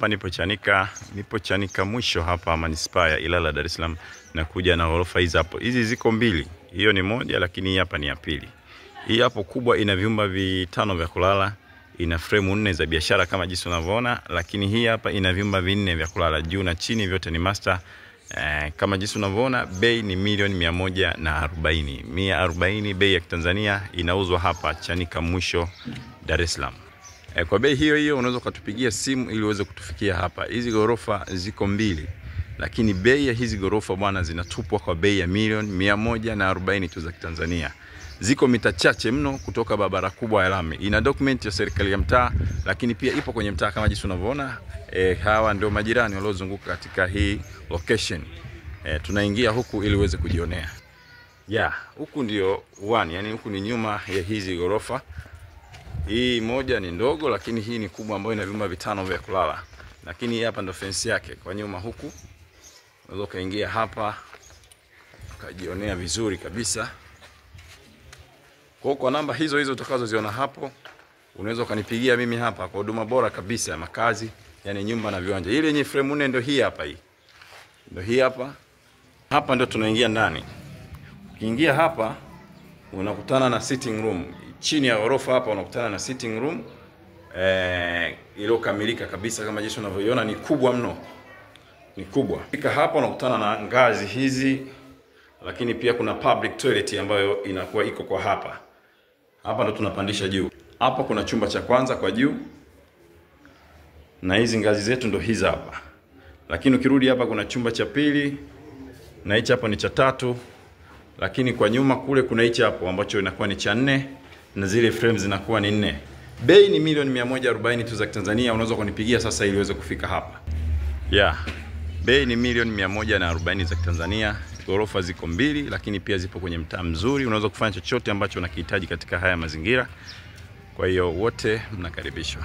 Hapa nipo Chanika mwisho hapa manispaa ya Ilala, Dar es Salaam, na kuja na ghorofa hizi hapo. Hizi ziko mbili. Hiyo ni moja, lakini hii hapa ni ya pili. Hii hapo kubwa ina vyumba 5 vya kulala, ina frame 4 za biashara kama jinsi unavyoona, lakini hii hapa ina vyumba 4 vya kulala, juu na chini vyote ni master. Kama jinsi unavyoona, bei ni $140,000. 140 bei ya Tanzania, inauzwa hapa Chanika mwisho, Dar es Salaam. Kwa bei hiyo unaweza kutupigia simu ili uweze kutufikia hapa. Hizi ghorofa ziko mbili, lakini bei ya hizi ghorofa bwana zinatupwa kwa bei ya $140,000 tu za Tanzania. Ziko mita chache mno kutoka barabara kubwa ya lami. Ina document ya serikali ya mtaa, lakini pia ipo kwenye mtaa kama jinsi unavyoona. Hawa ndio majirani waliozunguka katika hii location. Tunaingia huku ili uweze kujionea. Huku ndio yani huku ni nyuma ya hizi ghorofa. Hii moja ni ndogo, lakini hii ni kubwa ambayo ina vyumba 5 vya kulala. Lakini hapa ndo fence yake kwa nyuma huku. Unaweza kaingia hapa ukajionea vizuri kabisa. Kwa namba hizo utakazoziona hapo, unaweza kanipigia mimi hapa kwa huduma bora kabisa ya makazi, yani nyumba na viwanja. Ile yenye frame 4 ndio hii hapa hii. Ndio hii hapa. Hapa ndio tunaingia ndani. Ukiingia hapa unakutana na sitting room. Chini ya ghorofa hapa unakutana na sitting room iliyokamilika kabisa kama jinsi unavyoiona, ni kubwa mno. Ni kubwa. Fika hapa unakutana na ngazi hizi, lakini pia kuna public toilet ambayo inakuwa iko kwa hapa. Hapa ndo tunapandisha juu. Hapa kuna chumba cha kwanza kwa juu. Na hizi ngazi zetu ndo hizi hapa. Lakini ukirudi hapa kuna chumba cha pili, na hichi hapa ni cha 3. Lakini kwa nyuma kule kuna hichi hapo ambacho inakuwa ni cha 4, na zile frames zinakuwa ni 4. Bei ni $140,000 tu za Tanzania. Unaweza kunipigia sasa ili uweze kufika hapa. Bei ni $140,000 za Tanzania. Ghorofa ziko mbili, lakini pia zipo kwenye mtaa mzuri. Unaweza kufanya chochote ambacho unakihitaji katika haya mazingira. Kwa hiyo wote mnakaribishwa.